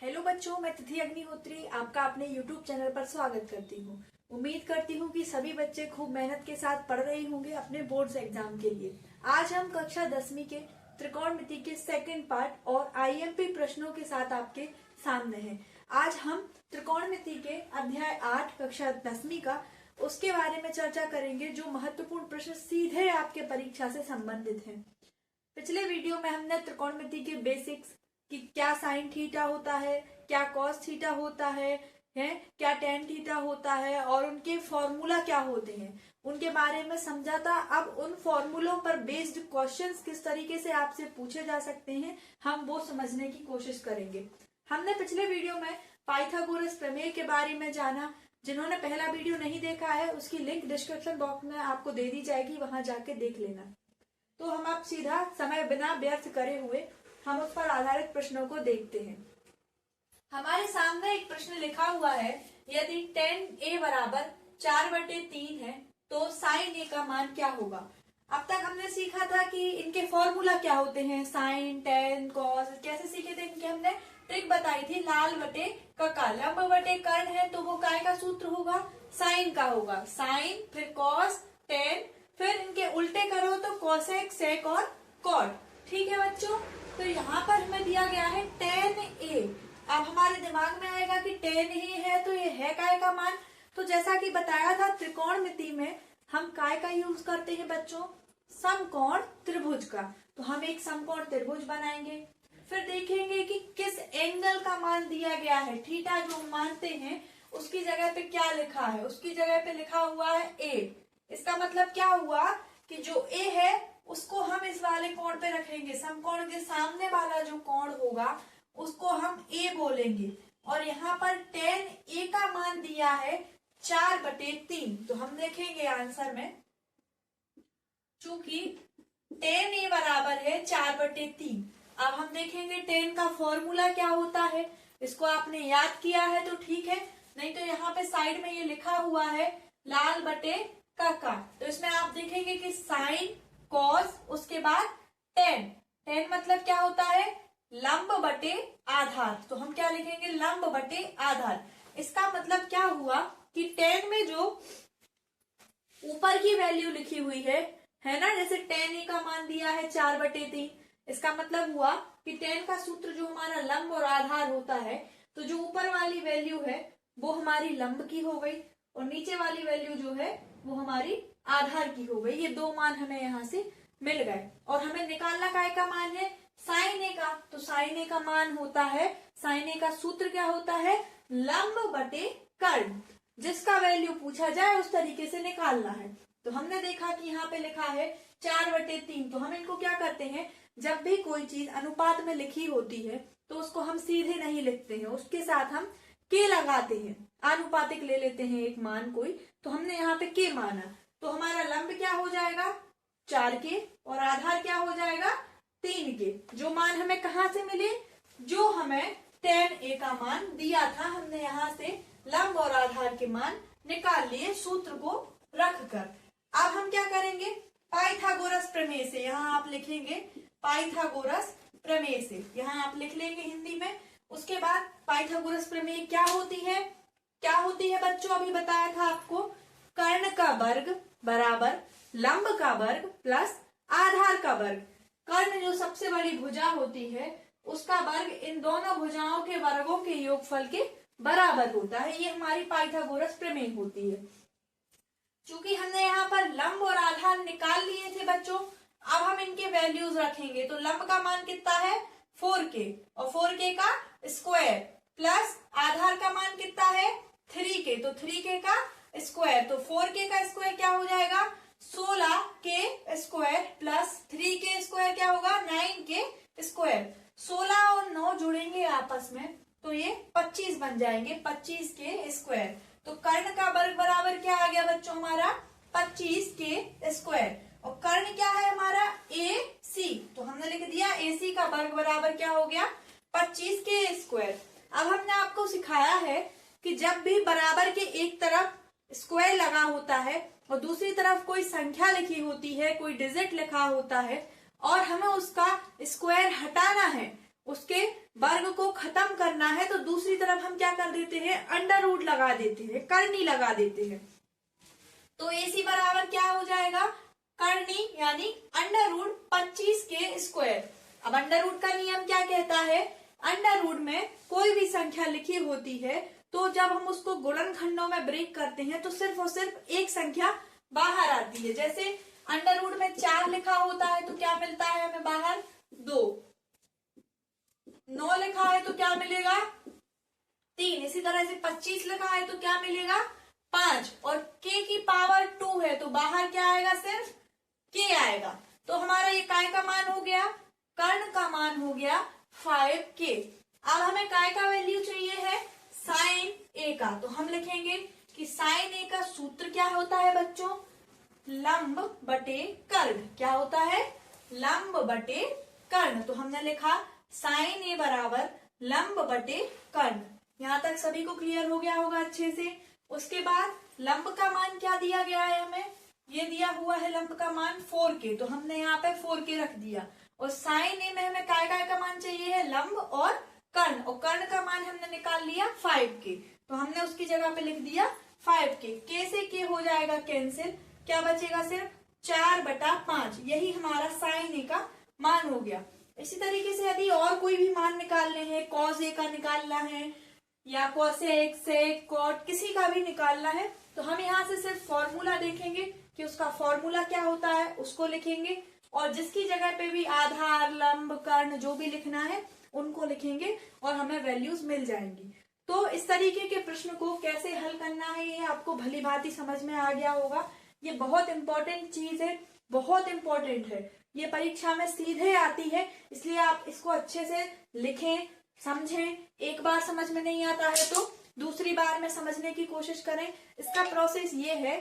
Hello बच्चों, मैं तिथि अग्निहोत्री आपका अपने YouTube चैनल पर स्वागत करती हूँ। उम्मीद करती हूँ कि सभी बच्चे खूब मेहनत के साथ पढ़ रहे होंगे अपने बोर्ड्स एग्जाम के लिए। आज हम कक्षा 10वीं के त्रिकोणमिति के सेकंड पार्ट और IMP प्रश्नों के साथ आपके सामने हैं। आज हम त्रिकोणमिति के अध्याय 8 कक्षा 10वीं का उसके बारे में चर्चा करेंगे, जो महत्वपूर्ण प्रश्न सीधे आपके परीक्षा से संबंधित हैं। पिछले वीडियो में हमने त्रिकोणमिति के बेसिक्स कि क्या साइन थीटा होता है, क्या कॉस थीटा होता है, क्या टेन थीटा होता है और उनके फॉर्मूला क्या होते हैं, उनके बारे में समझा था। अब उन फॉर्मूलों पर बेस्ड क्वेश्चंस किस तरीके से आपसे पूछे जा सकते हैं, हम वो समझने की कोशिश करेंगे। हमने पिछले वीडियो में पाइथागोरस प्रमेय के बारे में जाना। जिन्होंने पहला वीडियो नहीं देखा है, उसकी लिंक डिस्क्रिप्शन बॉक्स में आपको दे दी जाएगी, वहां जाके देख लेना। तो हम अब सीधा समय बिना व्यर्थ करे हुए हम उस पर आधारित प्रश्नों को देखते हैं। हमारे सामने एक प्रश्न लिखा हुआ है, यदि tan a बराबर 4/3 है तो sin a का मान क्या होगा। अब तक हमने सीखा था कि इनके फॉर्मूला क्या होते हैं, साइन, टेन, कॉस, कैसे सीखे थे इनके हमने ट्रिक बताई थी। लाल बटे कका, लंब बटे कर्ण है तो वो काय का सूत्र होगा, साइन का होगा। साइन फिर कॉस, टेन, फिर इनके उल्टे करो तो कोसेक, सेक और कॉट। ठीक है बच्चों, तो यहाँ पर हमें दिया गया है tan a। अब हमारे दिमाग में आएगा कि tan ही है तो ये है काय का मान। तो जैसा कि बताया था, त्रिकोणमिति में हम काय का यूज करते हैं बच्चों, समकोण त्रिभुज का। तो हम एक समकोण त्रिभुज बनाएंगे, फिर देखेंगे कि किस एंगल का मान दिया गया है। थीटा जो मानते हैं उसकी जगह पे क्या लिखा है, उसकी जगह पे लिखा हुआ है a। इसका मतलब क्या हुआ कि जो a है उसको हम इस वाले कोण पे रखेंगे, समकोण के सामने वाला जो कोण होगा उसको हम a बोलेंगे। और यहाँ पर tan a का मान दिया है 4/3। तो हम देखेंगे आंसर में, चूंकि tan a बराबर है 4/3। अब हम देखेंगे tan का फॉर्मूला क्या होता है। इसको आपने याद किया है तो ठीक है, नहीं तो यहाँ पे साइड में ये लिखा हुआ है लाल बटे काका। तो इसमें आप देखेंगे कि साइन, कॉस, उसके बाद टेन। टेन मतलब क्या होता है, लंब बटे आधार। तो हम क्या लिखेंगे, लंब बटे आधार। इसका मतलब क्या हुआ कि टेन में जो ऊपर की वैल्यू लिखी हुई है ना, जैसे tan a का मान दिया है 4/3। इसका मतलब हुआ कि tan का सूत्र जो हमारा लंब और आधार होता है, तो जो ऊपर वाली वैल्यू है वो हमारी लंब की हो गई और नीचे वाली वैल्यू जो है वो हमारी आधार की हो गई। ये दो मान हमें यहाँ से मिल गए और हमें निकालना काय का मान है, साइन ए का। तो साइन ए का मान होता है, साइन ए का सूत्र क्या होता है, लंब बटे कर्ण। जिसका वैल्यू पूछा जाए उस तरीके से निकालना है। तो हमने देखा कि यहाँ पे लिखा है 4/3। तो हम इनको क्या करते हैं, जब भी कोई चीज अनुपात में लिखी होती है तो उसको हम सीधे नहीं लिखते हैं, उसके साथ हम के लगाते हैं, आनुपातिक ले लेते हैं एक मान कोई। तो हमने यहाँ पे के माना, तो हमारा लंब क्या हो जाएगा 4 के और आधार क्या हो जाएगा 3 के। जो मान हमें कहाँ से मिले, जो हमें tan a का मान दिया था, हमने यहाँ से लंब और आधार के मान निकाल लिए सूत्र को रखकर। अब हम क्या करेंगे, पाइथागोरस प्रमेय से, यहाँ आप लिखेंगे पाइथागोरस प्रमेय से, यहाँ आप लिख लेंगे हिंदी में। उसके बाद पाइथागोरस प्रमेय क्या होती है, क्या होती है बच्चों, अभी बताया था आपको, कर्ण का वर्ग बराबर लंब का वर्ग प्लस आधार का वर्ग। कर्ण जो सबसे बड़ी भुजा होती है उसका वर्ग इन दोनों भुजाओं के वर्गों के योगफल के बराबर होता है। ये हमारी पाइथागोरस प्रमेय होती है। चूंकि हमने यहाँ पर लंब और आधार निकाल लिए थे बच्चों, अब हम इनके वैल्यूज रखेंगे। तो लंब का मान कितना है 4k और 4k का स्क्वायर प्लस आधार का मान कितना है 3k, तो 3k का स्क्वायर। तो 4k का स्क्वायर क्या हो जाएगा 16k square plus 3k square क्या होगा 9k स्क्वायर। 16 और 9 जुड़ेंगे आपस में तो ये 25 बन जाएंगे, 25k स्क्वायर। तो कर्ण का वर्ग बराबर क्या आ गया बच्चों हमारा 25k स्क्वायर। और कर्ण क्या है हमारा AC, तो हमने लिख दिया AC का वर्ग बराबर क्या हो गया 25k स्क्वायर। अब हमने आपको सिखाया है कि जब भी बराबर के एक तरफ स्क्वायर लगा होता है और दूसरी तरफ कोई संख्या लिखी होती है, कोई डिजिट लिखा होता है और हमें उसका स्क्वायर हटाना है, उसके वर्ग को खत्म करना है तो दूसरी तरफ हम क्या कर देते हैं, अंडर रूट लगा देते हैं, करनी लगा देते हैं। तो AC बराबर क्या हो जाएगा, करनी यानी अंडर रूट 25 के स्क्वायर। अब अंडर रूट का नियम क्या कहता है, अंडर रूट में कोई भी संख्या लिखी होती है तो जब हम उसको गुणनखंडों में ब्रेक करते हैं तो सिर्फ और सिर्फ एक संख्या बाहर आती है। जैसे अंडर रूट में 4 लिखा होता है तो क्या मिलता है हमें बाहर, 2। 9 लिखा है तो क्या मिलेगा, 3। इसी तरह से 25 लिखा है तो क्या मिलेगा, 5। और k की पावर 2 है तो बाहर क्या आएगा, सिर्फ k आएगा। तो हमारा ये काय का मान हो गया, कर्ण का मान हो गया 5k। अब हमें काय का वैल्यू चाहिए है साइन a का, तो हम लिखेंगे कि साइन a का सूत्र क्या होता है बच्चों, लंब बटे कर्ण। क्या होता है, लंब बटे कर्ण। तो हमने लिखा साइन a बराबर लंब बटे कर्ण। यहाँ तक सभी को क्लियर हो गया होगा अच्छे से। उसके बाद लंब का मान क्या दिया गया है हमें, ये दिया हुआ है लंब का मान 4k, तो हमने यहाँ पे 4k रख दिया। और साइन a में हमें काय काय का मान चाहिए है, लंब और कर्ण, और कर्ण का मान हमने निकाल लिया 5k, तो हमने उसकी जगह पे लिख दिया 5k। k से k हो जाएगा कैंसिल, क्या बचेगा, सिर्फ 4/5। यही हमारा साइन a का मान हो गया। इसी तरीके से यदि और कोई भी मान निकालने हैं, कॉस a का निकालना है या कोसेक सेक कॉट किसी का भी निकालना है, तो हम यहाँ से सिर्फ फॉर्मूला देखेंगे कि उसका फॉर्मूला क्या होता है, उसको लिखेंगे और जिसकी जगह पे भी आधार, लंब, कर्ण जो भी लिखना है उनको लिखेंगे और हमें वैल्यूज मिल जाएंगी। तो इस तरीके के प्रश्न को कैसे हल करना है ये आपको भली भांति समझ में आ गया होगा। ये बहुत इंपॉर्टेंट चीज है, बहुत इंपॉर्टेंट है, ये परीक्षा में सीधे आती है, इसलिए आप इसको अच्छे से लिखें, समझें। एक बार समझ में नहीं आता है तो दूसरी बार में समझने की कोशिश करें। इसका प्रोसेस ये है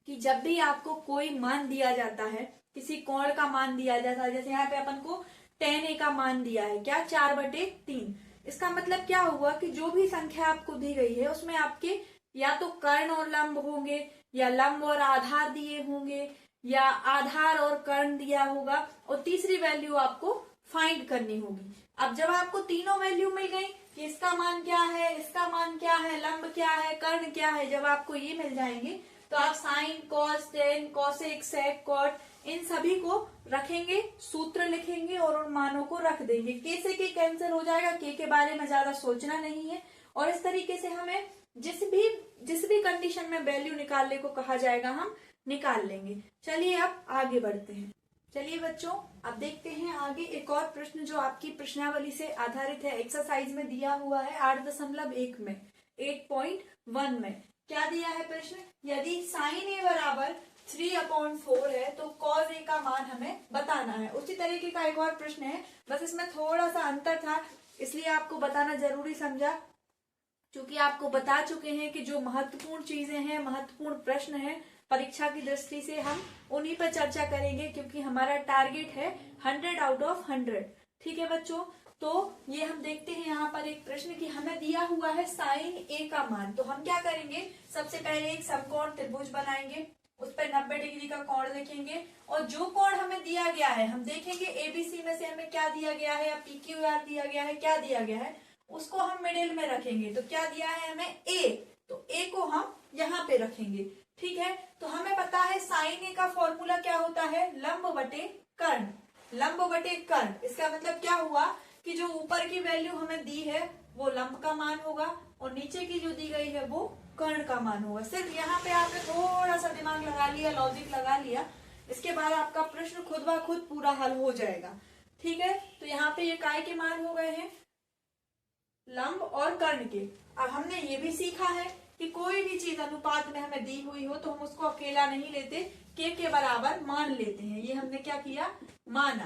कि जब भी आपको कोई मान दिया जाता है, किसी कोण का मान दिया जाता है, जैसे यहाँ पे अपन को tan a का मान दिया है क्या, 4/3। इसका मतलब क्या हुआ कि जो भी संख्या आपको दी गई है उसमें आपके या तो कर्ण और लंब होंगे या लंब और आधार दिए होंगे या आधार और कर्ण दिया होगा और तीसरी वैल्यू आपको फाइंड करनी होगी। अब जब आपको तीनों वैल्यू मिल गई कि इसका मान क्या है, इसका मान क्या है, लंब क्या है, कर्ण क्या है, जब आपको ये मिल जाएंगे तो आप sine, cos, tan, cosec, sec, cot इन सभी को रखेंगे, सूत्र लिखेंगे और उन मानों को रख देंगे। के से के कैंसिल हो जाएगा, के बारे में ज्यादा सोचना नहीं है। और इस तरीके से हमें जिस भी कंडीशन में वैल्यू निकालने को कहा जाएगा हम निकाल लेंगे। चलिए अब आगे बढ़ते हैं। चलिए बच्चों अब देखते हैं आगे एक और प्रश्न जो आपकी प्रश्नावली से आधारित है, एक्सरसाइज में दिया हुआ है 8.1 में 8.1 में क्या दिया है प्रश्न, यदि साइन a बराबर 3/4 है तो कॉस a का मान हमें बताना है। उसी तरीके का एक और प्रश्न है, बस इसमें थोड़ा सा अंतर था इसलिए आपको बताना जरूरी समझा, क्योंकि आपको बता चुके हैं कि जो महत्वपूर्ण चीजें हैं, महत्वपूर्ण प्रश्न हैं परीक्षा की दृष्टि से हम उन्हीं पर चर्चा करेंगे, क्योंकि हमारा टारगेट है 100 आउट ऑफ 100। ठीक है बच्चों, तो ये हम देखते हैं यहाँ पर एक प्रश्न कि हमें दिया हुआ है साइन a का मान। तो हम क्या करेंगे, सबसे पहले एक समकोण त्रिभुज बनाएंगे, उस पर 90 डिग्री का कोण लिखेंगे और जो कोण हमें दिया गया है हम देखेंगे ABC में से हमें क्या दिया गया है या PQR दिया गया है, क्या दिया गया है उसको हम मिडिल में रखेंगे। तो क्या दिया है हमें A, तो A को हम यहाँ पे रखेंगे। ठीक है, तो हमें पता है साइन A का फॉर्मूला क्या होता है, लंब बटे कर्ण, लंब बटे कर्ण। इसका मतलब क्या हुआ कि जो ऊपर की वैल्यू हमें दी है वो लंब का मान होगा और नीचे की जो दी गई है वो कर्ण का मान होगा। सिर्फ यहाँ पे आपने थोड़ा सा दिमाग लगा लिया, लॉजिक लगा लिया, इसके बाद आपका प्रश्न खुद ब खुद पूरा हल हो जाएगा। ठीक है, तो यहाँ पे ये काय के मान हो गए हैं, लंब और कर्ण के। अब हमने ये भी सीखा है कि कोई भी चीज अनुपात में हमें दी हुई हो तो हम उसको अकेला नहीं लेते, के बराबर मान लेते हैं। ये हमने क्या किया, माना।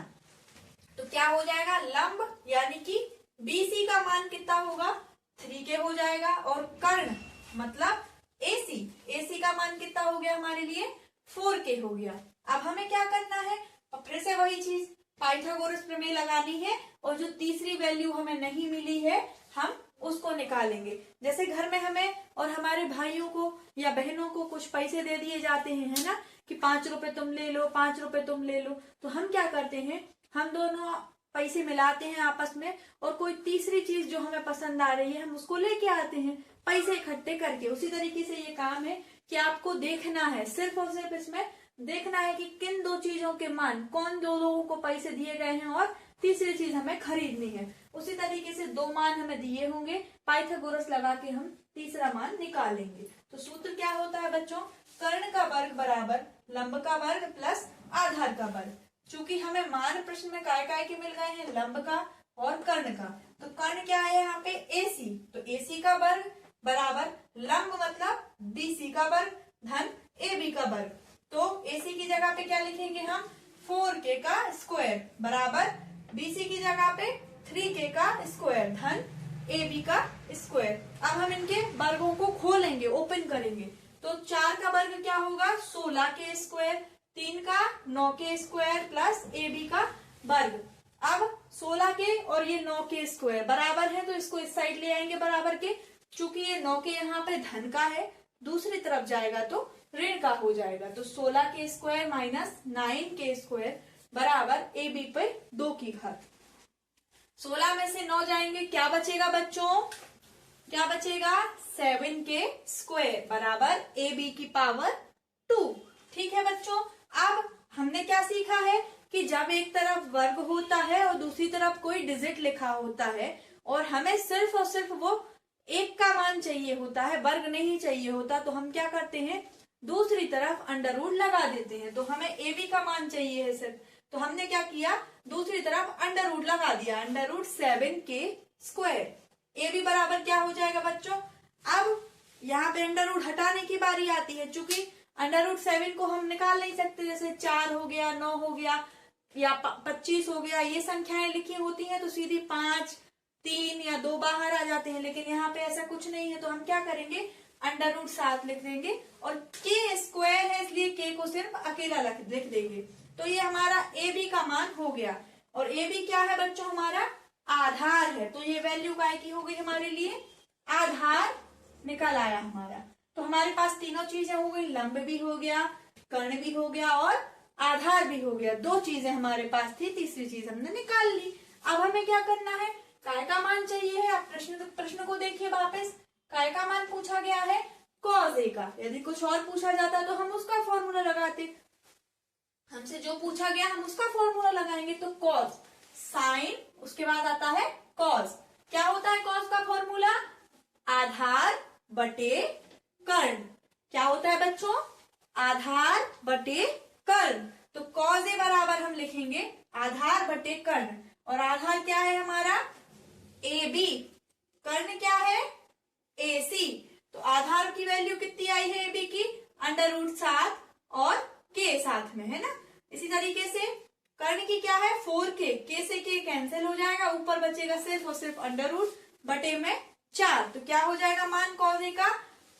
तो क्या हो जाएगा, लंब यानी कि BC का मान कितना होगा, 3K हो जाएगा और कर्ण मतलब AC का मान कितना हो गया हमारे लिए, 4K हो गया। अब हमें क्या करना है, और फिर से वही चीज पाइथागोरस प्रमेय लगानी है और जो तीसरी वैल्यू हमें नहीं मिली है हम उसको निकालेंगे। जैसे घर में हमें और हमारे भाइयों को या बहनों को कुछ पैसे दे दिए जाते हैं, है ना, कि 5 रुपए तुम ले लो, 5 रुपए तुम ले लो। तो हम क्या करते हैं, हम दोनों पैसे मिलाते हैं आपस में, और कोई तीसरी चीज जो हमें पसंद आ रही है हम उसको लेके आते हैं पैसे इकट्ठे करके। उसी तरीके से ये काम है कि आपको देखना है, सिर्फ और सिर्फ इसमें देखना है कि किन दो चीजों के मान, कौन दो लोगों को पैसे दिए गए हैं और तीसरी चीज हमें खरीदनी है। उसी तरीके से दो मान हमें दिए होंगे, पाइथागोरस लगा के हम तीसरा मान निकालेंगे। तो सूत्र क्या होता है बच्चों, कर्ण का वर्ग बराबर लंब का वर्ग प्लस आधार का वर्ग। चूंकि हमें मान प्रश्न में काय के मिल गए हैं, लंब का और कर्ण का, तो कर्ण क्या है यहाँ पे AC, तो AC का वर्ग बराबर लंब मतलब BC का वर्ग धन AB का वर्ग। तो AC की जगह पे क्या लिखेंगे हम, 4K का स्क्वायर बराबर BC की जगह पे 3K का स्क्वायर धन AB का स्क्वायर। अब हम इनके वर्गों को खोलेंगे, ओपन करेंगे। तो 4 का वर्ग क्या होगा, 16 के स्क्वायर, 3 का 9 के स्क्वायर प्लस AB का वर्ग। अब 16 के और ये 9 के स्क्वायर बराबर है, तो इसको इस साइड ले आएंगे बराबर के। चूंकि ये 9 के यहाँ पे धन का है, दूसरी तरफ जाएगा तो ऋण का हो जाएगा। तो 16 के स्क्वायर माइनस 9 के स्क्वायर बराबर AB पे 2 की घात। 16 में से 9 जाएंगे, क्या बचेगा बच्चों, क्या बचेगा, 7 के स्क्वायर बराबर AB की पावर 2। ठीक है बच्चों, अब हमने क्या सीखा है कि जब एक तरफ वर्ग होता है और दूसरी तरफ कोई डिजिट लिखा होता है और हमें सिर्फ और सिर्फ वो एक का मान चाहिए होता है, वर्ग नहीं चाहिए होता, तो हम क्या करते हैं, दूसरी तरफ अंडर रूट लगा देते हैं। तो हमें AB का मान चाहिए है सिर्फ, तो हमने क्या किया, दूसरी तरफ अंडर रूट लगा दिया, अंडर रूट 7 के स्क्वायर। AB बराबर क्या हो जाएगा बच्चों, अब यहाँ पे अंडर रूट हटाने की बारी आती है। चूंकि अंडर रूट 7 को हम निकाल नहीं सकते, जैसे 4 हो गया, 9 हो गया या 25 हो गया, ये संख्याएं लिखी होती हैं तो सीधी 5, 3 या 2 बाहर आ जाते हैं। लेकिन यहाँ पे ऐसा कुछ नहीं है, तो हम क्या करेंगे, अंडर रूट 7 लिख देंगे, और के स्क्वायर है इसलिए के को सिर्फ अकेला लिख देंगे। तो ये हमारा AB का मान हो गया। और AB क्या है बच्चों, हमारा आधार है। तो ये वैल्यू काय की हो गई हमारे लिए, आधार निकल आया हमारा। तो हमारे पास तीनों चीजें हो गई, लंब भी हो गया, कर्ण भी हो गया और आधार भी हो गया। 2 चीजें हमारे पास थी, तीसरी चीज हमने निकाल ली। अब हमें क्या करना है, काय का मान चाहिए है। आप प्रश्न को देखिए वापस, काय का मान पूछा गया है cos A का। यदि कुछ और पूछा जाता तो हम उसका फॉर्मूला लगाते, हमसे जो पूछा गया हम उसका फॉर्मूला लगाएंगे। तो cos साइन, उसके बाद आता है cos। क्या होता है cos का फॉर्मूला, आधार बटे कर्ण। क्या होता है बच्चों, आधार बटे कर्ण। तो cos A बराबर हम लिखेंगे आधार बटे कर्ण, और आधार क्या है हमारा AB, कर्ण क्या है AC। तो आधार की वैल्यू कितनी आई है AB की, अंडर रूट 7 और K साथ में है ना। इसी तरीके से कर्ण की क्या है 4K, K से K कैंसिल हो जाएगा, ऊपर बचेगा सिर्फ और सिर्फ अंडर रूट बटे में 4। तो क्या हो जाएगा मान cos A का,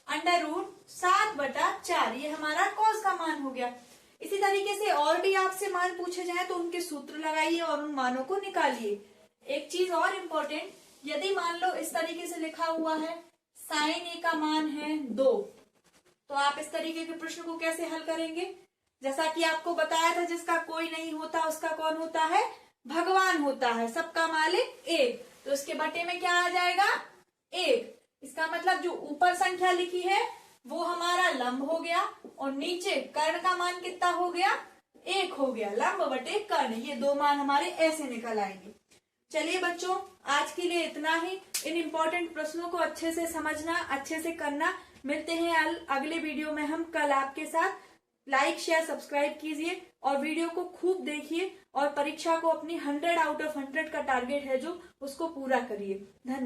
अंडर रूट 7 बटा 4। ये हमारा cos का मान हो गया। इसी तरीके से और भी आपसे मान पूछे जाए तो उनके सूत्र लगाइए और उन मानों को निकालिए। एक चीज और इम्पोर्टेंट, यदि मान लो इस तरीके से लिखा हुआ है साइन A का मान है 2, तो आप इस तरीके के प्रश्न को कैसे हल करेंगे। जैसा कि आपको बताया था, जिसका कोई नहीं होता उसका कौन होता है, भगवान होता है, सबका मालिक एक। तो इसके बटे में क्या आ जाएगा 1। इसका मतलब जो ऊपर संख्या लिखी है वो हमारा लंब हो गया, और नीचे कर्ण का मान कितना हो गया 1 हो गया, लंब बटे कर्ण। ये 2 मान हमारे ऐसे निकल आएंगे। चलिए बच्चों, आज के लिए इतना ही। इन इम्पोर्टेंट प्रश्नों को अच्छे से समझना, अच्छे से करना। मिलते हैं अगले वीडियो में हम कल आपके साथ। लाइक शेयर सब्सक्राइब कीजिए और वीडियो को खूब देखिए, और परीक्षा को अपनी 100 आउट ऑफ 100 का टारगेट है जो, उसको पूरा करिए। धन्यवाद।